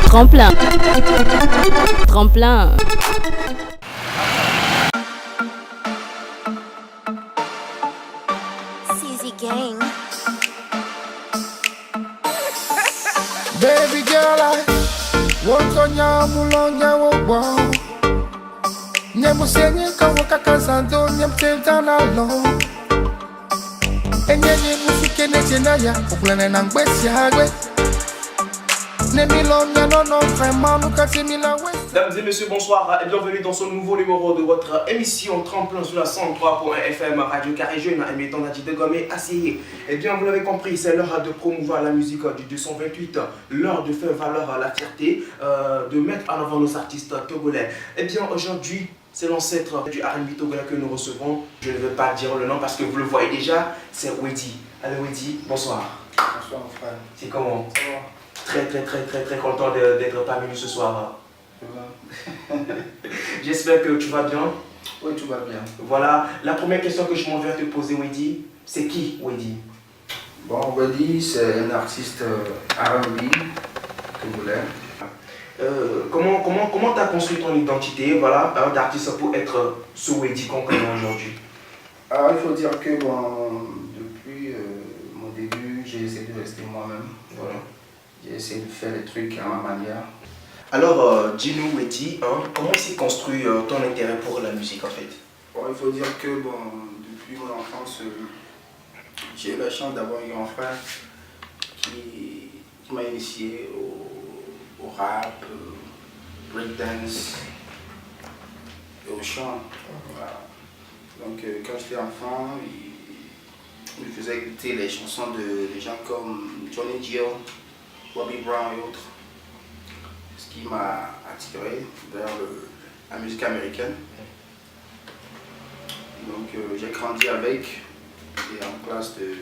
Tremplin. Tremplin. CZ Gang. Baby girl, I want on ya mulonya wo. Nyemusenye kawo kakazando nyemtenta na lo. Enyenye musuke neche ya okulane na ngbesi agwe. Mesdames et messieurs, bonsoir et bienvenue dans ce nouveau numéro de votre émission Tremplin sur la 103.1 FM Radio Carré Jeune et mettant Nadji de Gomme Asseyé. Et bien, vous l'avez compris, c'est l'heure de promouvoir la musique du 228, l'heure de faire valoir la fierté, de mettre en avant nos artistes togolais. Et bien, aujourd'hui, c'est l'ancêtre du R&B togolais que nous recevons. Je ne vais pas dire le nom parce que vous le voyez déjà, c'est Wedi. Allez Wedi, bonsoir. Bonsoir mon frère. C'est comment? Ça va? Très content d'être parmi nous ce soir. J'espère que tu vas bien. Oui, tout va bien. Voilà, la première question que je m'en vais te poser, Wedi, c'est qui Wedi? Bon, Wedi, c'est un artiste R&B togolais. Comment tu as construit ton identité, voilà, d'artiste pour être ce Wedi qu'on connaît aujourd'hui? Alors, il faut dire que bon, depuis mon début, j'ai essayé de rester moi-même. Voilà. J'ai essayé de faire les trucs à ma manière. Alors, dis-nous, Wedi, comment s'est construit ton intérêt pour la musique en fait? Bon, il faut dire que bon, depuis mon enfance, j'ai eu la chance d'avoir un grand frère qui m'a initié au rap, breakdance et au chant. Voilà. Donc, quand j'étais enfant, il me faisait écouter les chansons de gens comme Johnny Gill, Bobby Brown et autres, ce qui m'a attiré vers la musique américaine. Donc j'ai grandi avec, et en classe de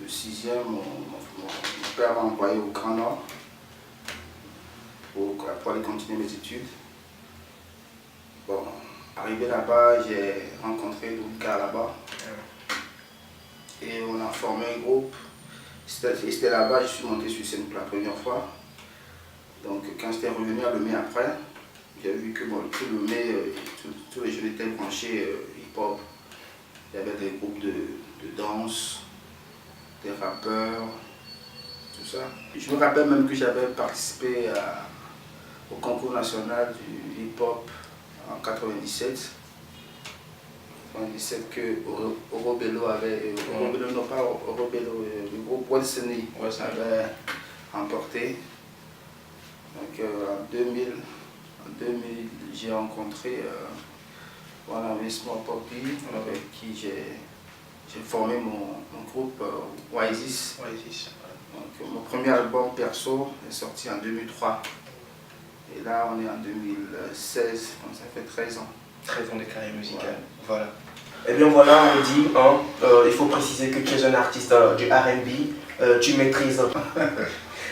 6e, mon père m'a envoyé au Grand Nord pour aller continuer mes études. Bon, arrivé là-bas, j'ai rencontré d'autres gars là-bas et on a formé un groupe. C'était là-bas, je suis monté sur scène pour la première fois. Donc quand j'étais revenu à Lomé après, j'ai vu que bon, tout Lomé, tous les jeunes étaient branchés hip-hop. Il y avait des groupes de danse, des rappeurs, tout ça. Je me rappelle même que j'avais participé au concours national du hip-hop en 97. Que Orobello avait, non pas Orobello, le groupe Watsoni avait remporté. Donc en 2000 j'ai rencontré Small Poppy avec qui j'ai formé mon groupe Oasis. Donc mon premier album perso est sorti en 2003. Et là on est en 2016, donc ça fait 13 ans. 13 ans de carrière musicale, voilà. Et bien voilà, on dit, il faut préciser que tu es un artiste du R&B, tu maîtrises.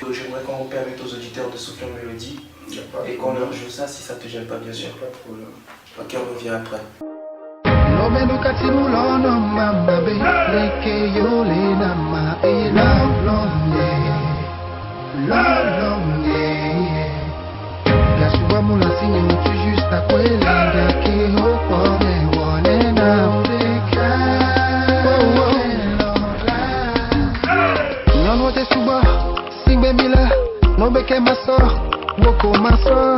J'aimerais qu'on permette aux auditeurs de souffler en mélodie et qu'on leur joue ça si ça te gêne pas bien sûr. Pas de problème. Ok, on revient après. No beke maso, woko maso,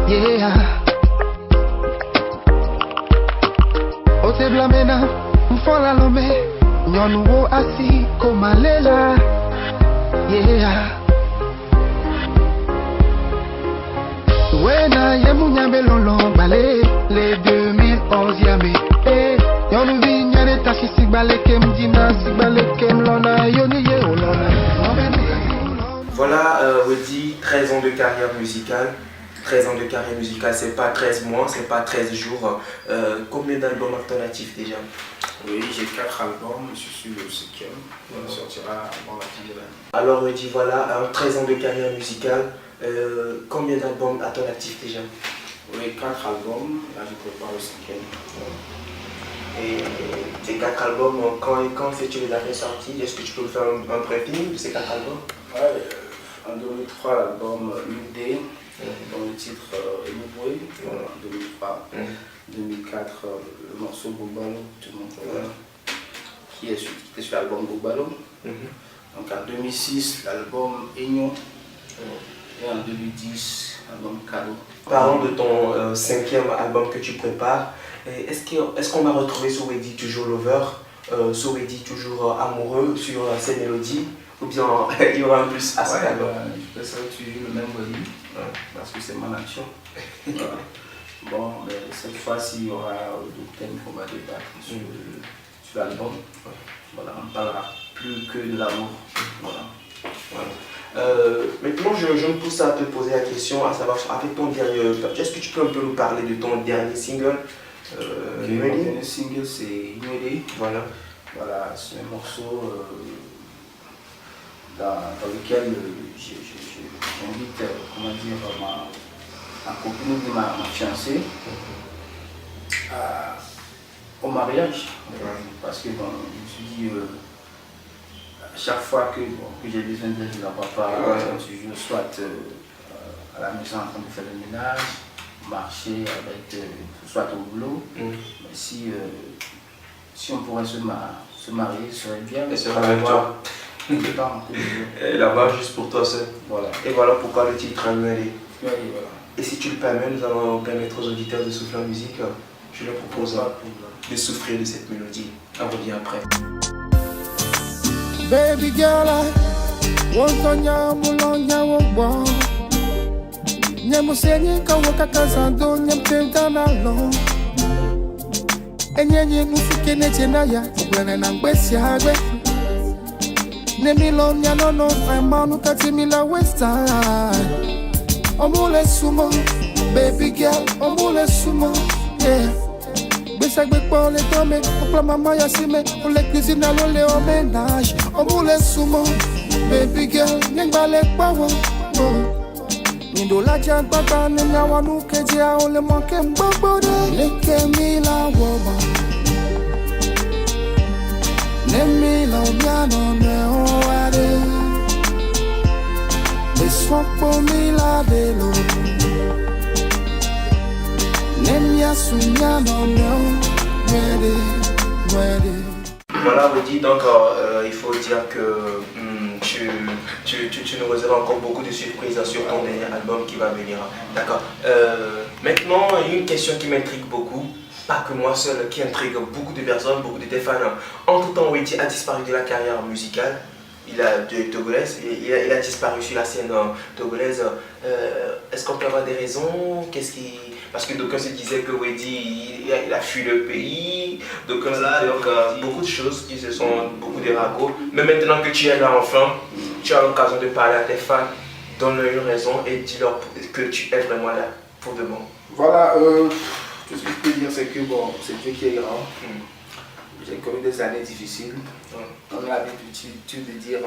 yeah. Ote blamena, mfola lome, nyonuo asi komalela, yeah. Wena yemu nyambe lolo bale, le 2011 yame, yonu vi nyane tashi sigbale kem dina, sigbale kem lona, yoni ye olona. Voilà, Wedi, 13 ans de carrière musicale. 13 ans de carrière musicale, c'est pas 13 mois, c'est pas 13 jours. Combien d'albums alternatifs déjà? Oui, j'ai 4 albums, je suis le 5e. On sortira avant la fin de l'année. Alors, Wedi, voilà, 13 ans de carrière musicale. Combien d'albums alternatifs déjà? Oui, 4 albums. Là, je prépare le 5e. Et tes 4 albums, quand et quand c'est-tu les as fait sortir? Est-ce que tu peux me faire un briefing de ces 4 albums? Ouais, en 2003, l'album L'Idée, dont le titre est Nouveau, en 2003. 2004, le morceau Bobalo, tout le monde connaît, qui était sur l'album Bobalo. Donc en 2006, l'album Aignon. Et en 2010, l'album Cadeau. Parlons de ton 5e album que tu prépares. Est-ce qu'on va retrouver sur Weddy toujours Lover, sur Weddy toujours amoureux sur ces mélodies, ou bien il y aura un plus à cet album? Je peux savoir toujours le même volume, parce que c'est ma nature. Voilà. Bon, mais cette fois-ci, il y aura d'autres thèmes qu'on va débattre sur l'album. Voilà, on ne parlera plus que de l'amour. Voilà. Maintenant, je me pousse à te poser la question, à savoir, avec ton dernier, est-ce que tu peux un peu nous parler de ton dernier single? Mon dernier single, c'est Ignoré. Voilà. Voilà, c'est un morceau dans lequel j'invite, comment dire, ma copine ou ma fiancée au mariage. Parce que bon, je me suis dit, à chaque fois que j'ai besoin d'aide de la papa, toujours soit à la maison en train de faire le ménage, marcher avec, soit au boulot. Mais si on pourrait se marier, ce serait bien. Et sera avec toi. Et là-bas, juste pour toi seul. Voilà. Et voilà pourquoi le titre Ignoré. Voilà. Et si tu le permets, nous allons permettre aux auditeurs de souffler en musique. Je leur propose de souffrir de cette mélodie. On revient après. Baby girl, I want to nyamulonya wogbo. Nyamusenye kawoka kazando nyamtenda nalo. Enyenye nufuke netena ya ubwene na ngwesi agwe. Nemilo nyano no vraiment nu katimila waste time. Omule sumo, baby girl, omule sumo, yeah. Besa gbe po le tome, opla mama ya sime, o le cuisine alo le o ménage. Omule sumo, baby girl, nyengba le pawo. Nindo la jan baba ne nyawa nu keji a o le manke mbogbo de. Leke mi la woba, ne mi la obiano ne o ade. Les soins pour la vélo. Voilà, Weddy, donc il faut dire que tu nous réserves encore beaucoup de surprises sur ton dernier album qui va venir. D'accord. Maintenant, il y a une question qui m'intrigue beaucoup. Pas que moi seul, qui intrigue beaucoup de personnes, beaucoup de tes fans. Entre temps, Weddy a disparu de la carrière musicale. Il a disparu sur la scène togolaise. Est-ce qu'on peut avoir des raisons? Parce que d'aucuns se disaient que Weddy il a fui le pays, d'aucuns se disaient beaucoup de choses qui se sont, beaucoup de ragots. Mais maintenant que tu es là enfin, tu as l'occasion de parler à tes fans, donne-leur une raison et dis-leur que tu es vraiment là pour de bon. Voilà, tout ce que je peux dire, c'est que bon, c'est Dieu qui est grand. J'ai connu des années difficiles. On a l'habitude de dire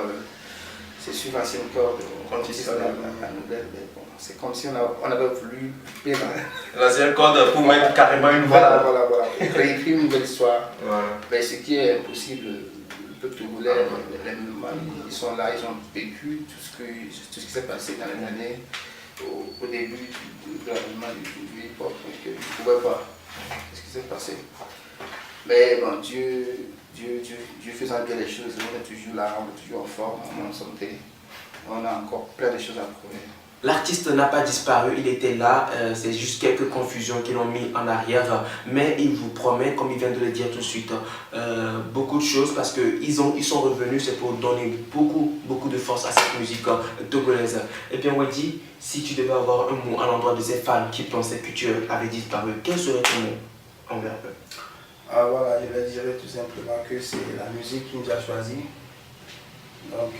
c'est sur l'ancienne corde, quand tu sais la nouvelle, mais bon, c'est comme si on avait voulu couper l'ancienne corde pour mettre carrément une nouvelle. Voilà. Réécrire une nouvelle histoire. Mais ce qui est impossible, le peuple togolais, les musulmans, ils sont là, ils ont vécu tout ce qui s'est passé dans les années, au début de l'avènement du hip-hop, donc ils ne pouvaient pas ce qui s'est passé. Mais bon, Dieu faisant bien les choses, on est toujours là, on est toujours en forme, on est en santé. On a encore plein de choses à prouver. L'artiste n'a pas disparu, il était là, c'est juste quelques confusions qui l'ont mis en arrière, mais il vous promet, comme il vient de le dire tout de suite, beaucoup de choses parce qu'ils sont revenus, c'est pour donner beaucoup de force à cette musique togolaise. Et bien Weddy, si tu devais avoir un mot à l'endroit de ces fans qui pensaient que tu avais disparu, quel serait ton mot envers eux? Voilà, je dirais tout simplement que c'est la musique qui nous a choisis. Donc,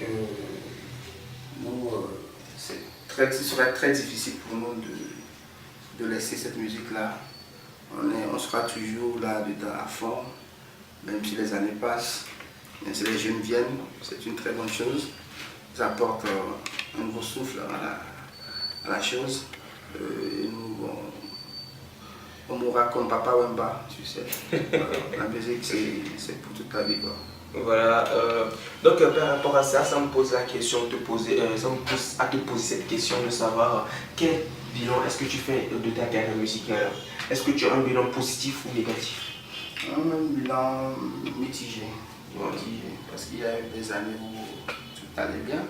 ce serait très difficile pour nous de laisser cette musique-là. On sera toujours là-dedans à fond, même si les années passent, même si les jeunes viennent, c'est une très bonne chose. Ça apporte un nouveau souffle à la chose. on mourra comme Papa Wemba, tu sais. La musique, c'est pour toute la vie, quoi. Voilà, donc par rapport à ça, ça me pose la question de te poser, ça me pousse à te poser cette question de savoir quel bilan est-ce que tu fais de ta carrière musicale? Est-ce que tu as un bilan positif ou négatif? Un bilan mitigé, parce qu'il y a eu des années où tout allait bien,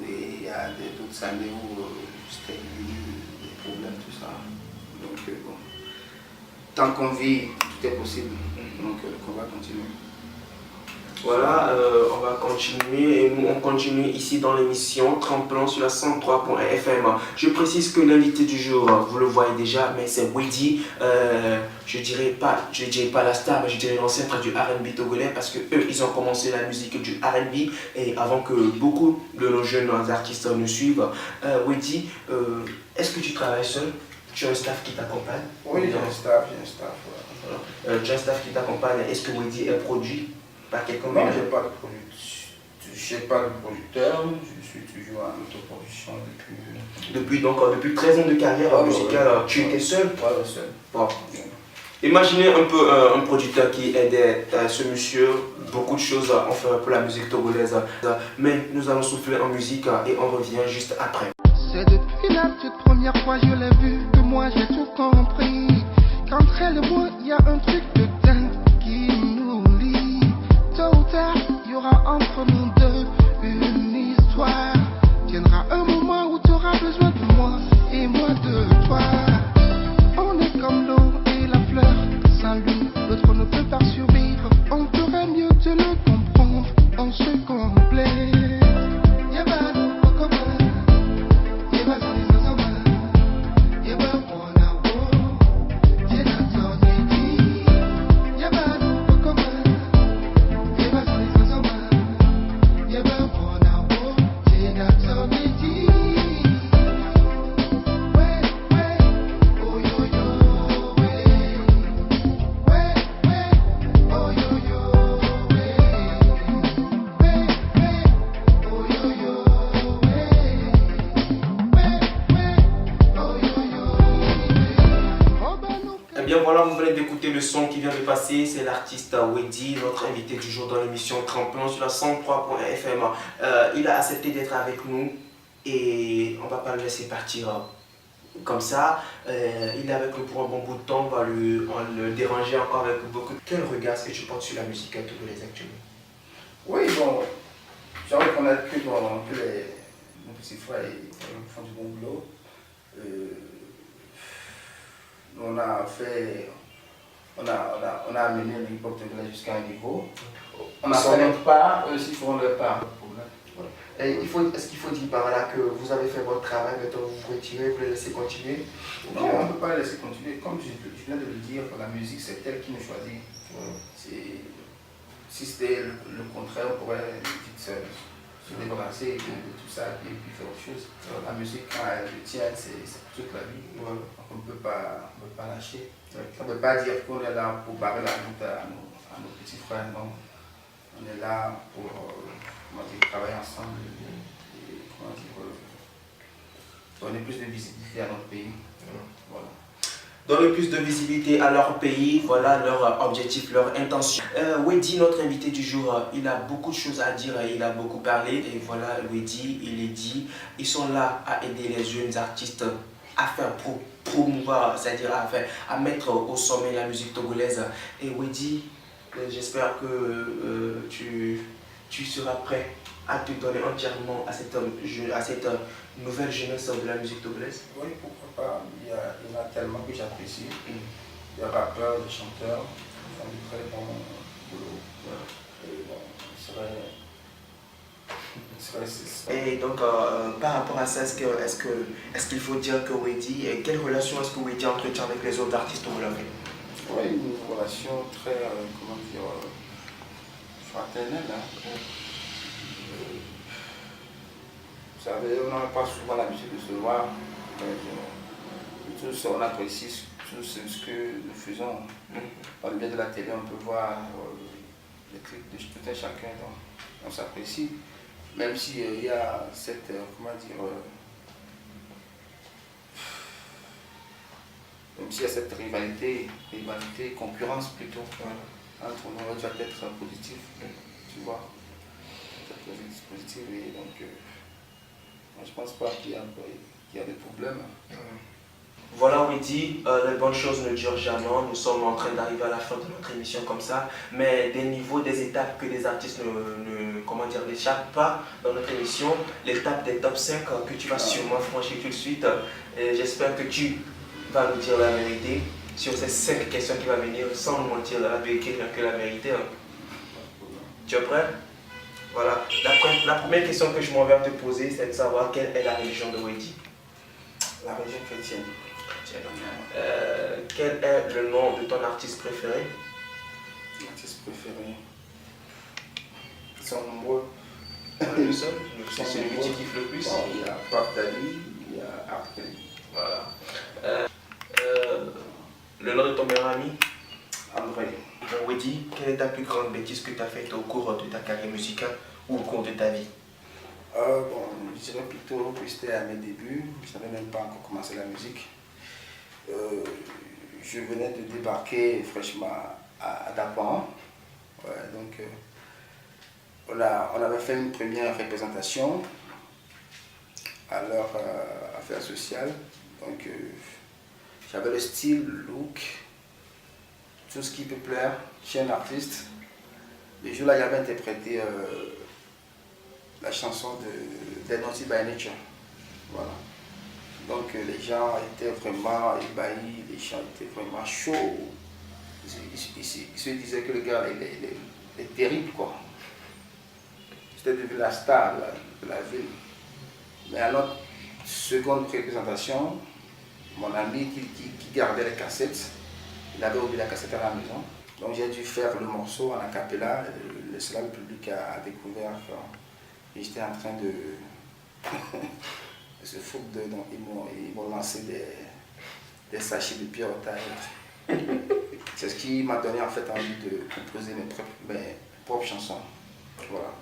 et il y a d'autres années où c'était des problèmes, tout ça. Donc bon, tant qu'on vit, tout est possible, donc on va continuer. Voilà, on va continuer et nous on continue ici dans l'émission Tremplin sur la 103.fm. Je précise que l'invité du jour, vous le voyez déjà, mais c'est Weddy. Je dirais pas la star, mais je dirais l'ancêtre du R&B togolais parce que eux ils ont commencé la musique du R&B et avant que beaucoup de nos jeunes artistes nous suivent. Weddy, est-ce que tu travailles seul? Tu as un staff qui t'accompagne? Oui, j'ai un staff. Ouais. Voilà. Tu as un staff qui t'accompagne. Est-ce que Weddy est produit par quelqu'un? Non, je n'ai pas de producteur, je suis toujours en autoproduction depuis 13 ans de carrière musicale, tu étais seul? Ouais, seul. Bon. Imaginez un peu un producteur qui aidait ce monsieur, beaucoup de choses, on fait un peu la musique togolaise, mais nous allons souffler en musique et on revient juste après. C'est depuis la toute première fois je l'ai vu que moi j'ai tout compris. Qu'entre elle et moi, il y a un truc de dingue qui nous lie. Tôt ou tard, il y aura entre nous deux une histoire. Viendra un moment où tu auras besoin de moi et moi de toi. On est comme l'eau et la fleur, sans l'une, l'autre ne peut pas survivre. On ferait mieux de le comprendre, on se complète. Voilà, vous venez d'écouter le son qui vient de passer, c'est l'artiste Weddy, notre invité du jour dans l'émission Tremplin sur la 103.fm. Il a accepté d'être avec nous et on ne va pas le laisser partir comme ça. Il est avec nous pour un bon bout de temps, on va le déranger encore avec beaucoup. Quel regard est-ce que tu portes sur la musique togolaise actuellement? Oui, bon, j'ai envie de reconnaître que nos petits frères font du bon boulot. On a amené le hip-hop togolais jusqu'à un niveau. On n'a pas notre part, eux aussi feront leur part. Est-ce qu'il faut dire par là que vous avez fait votre travail, maintenant vous vous retirez, vous les laissez continuer? Non, on ne peut pas les laisser continuer. Comme je viens de le dire, la musique c'est elle qui nous choisit. Si c'était le contraire, on pourrait se débarrasser de tout ça et puis faire autre chose. La musique, quand elle le tient, c'est pour toute la vie. Donc on ne peut pas lâcher. On ne peut pas dire qu'on est là pour barrer la route à nos petits frères, non. On est là pour travailler ensemble et donner plus de visibilité à notre pays. Voilà. Donner plus de visibilité à leur pays, voilà leur objectif, leur intention. Weddy, notre invité du jour, il a beaucoup de choses à dire, il a beaucoup parlé et voilà, Weddy, il est dit, ils sont là à aider les jeunes artistes à faire promouvoir, c'est-à-dire à mettre au sommet la musique togolaise. Et Weddy, j'espère que tu seras prêt à te donner entièrement à cette nouvelle jeunesse de la musique togolaise. Oui, pourquoi pas. Il y en a tellement que j'apprécie. Il y a rappeurs, des chanteurs qui font du très bon boulot. Et bon, Et donc, par rapport à ça, est-ce qu'il faut dire que Weddy, quelle relation est-ce que Weddy entretient avec les autres artistes togolais? Oui, une relation très, fraternelle. Hein. Vous savez, on n'a pas souvent l'habitude de se voir. Tous, on apprécie tout ce que nous faisons. Par le biais de la télé, on peut voir les clips de tout un chacun. Donc, on s'apprécie. Même s'il y a cette, Même s'il y a cette rivalité, concurrence plutôt, entre nous, elle doit être positive, tu vois. Être positive, et donc, moi, je pense pas qu'il y a des problèmes. Voilà, Weddy, les bonnes choses ne durent jamais. Nous sommes en train d'arriver à la fin de notre émission comme ça, mais des niveaux, des étapes que les artistes n'échappent pas dans notre émission, l'étape des top 5 que tu vas sûrement franchir tout de suite. Et j'espère que tu vas nous dire la vérité sur ces 5 questions qui vont venir sans nous mentir, avec que la vérité. Tu es prêt? Voilà. La première question que je m'en vais te poser, c'est de savoir quelle est la religion de Weddy. La religion chrétienne. Quel est le nom de ton artiste préféré? L'artiste préféré. Ils sont nombreux. Le seul, c'est celui que tu kiffes le plus. Bon, il y a Pape Dali, il y a Arkeli. Voilà. Le nom de ton meilleur ami? André. Weddy, quelle est ta plus grande bêtise que tu as faite au cours de ta carrière musicale ou au cours de ta vie? Bon, je dirais plutôt que c'était à mes débuts. Je n'avais même pas encore commencé la musique. Je venais de débarquer fraîchement à Dapan. Ouais, donc, on avait fait une première représentation à leur affaire sociale. Donc, j'avais le style, le look, tout ce qui peut plaire chez un artiste. Le jour-là, j'avais interprété la chanson de Naughty by Nature. Voilà. Donc les gens étaient vraiment ébahis, les gens étaient vraiment chauds. Ils se disaient que le gars il est terrible, quoi. J'étais devenu la star de la ville. Mais à notre seconde représentation, mon ami qui gardait les cassettes, il avait oublié la cassette à la maison. Donc j'ai dû faire le morceau en a cappella. Le public a découvert. Et j'étais en train de se foutre dedans. Ils m'ont lancé des sachets de pierre au taille. C'est ce qui m'a donné en fait envie de composer mes propres chansons. Voilà.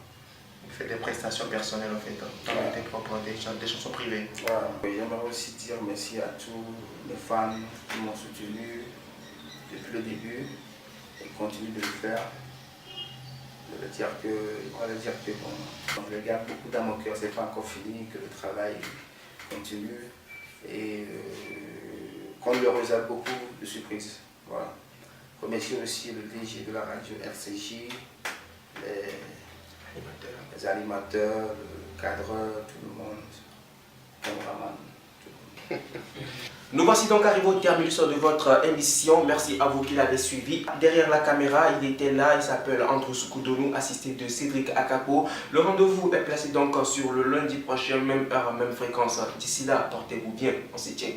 Tu fais des prestations personnelles en fait, dans tes propres des chansons privées. Voilà. J'aimerais aussi dire merci à tous les fans qui m'ont soutenu depuis le début et continuent de le faire. On va dire que bon, je garde beaucoup dans mon cœur, c'est pas encore fini, que le travail continue et qu'on leur réserve beaucoup de surprises. Voilà. Remercier aussi le DG de la radio RCJ, les animateurs, le cadreur, tout le monde, cameraman, tout le monde. Nous voici donc arrivés au terminus de votre émission. Merci à vous qui l'avez suivi. Derrière la caméra, il était là, il s'appelle Andrew Soukoudonou, assisté de Cédric Akapo. Le rendez-vous est placé donc sur le lundi prochain, même heure, même fréquence. D'ici là, portez-vous bien, on se tient.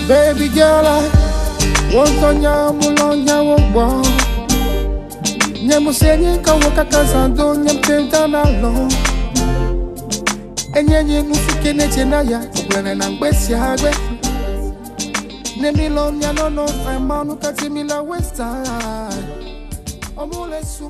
Baby girl, I want to nyamulonya wogbo. Nyamusenye kawaka kazando nyamtenta nalo. Enyenye nufuke nechenaya kubwene na ngwesi agwe. Nemilo nyanono vraiment nukati mila west side. Omule sumo.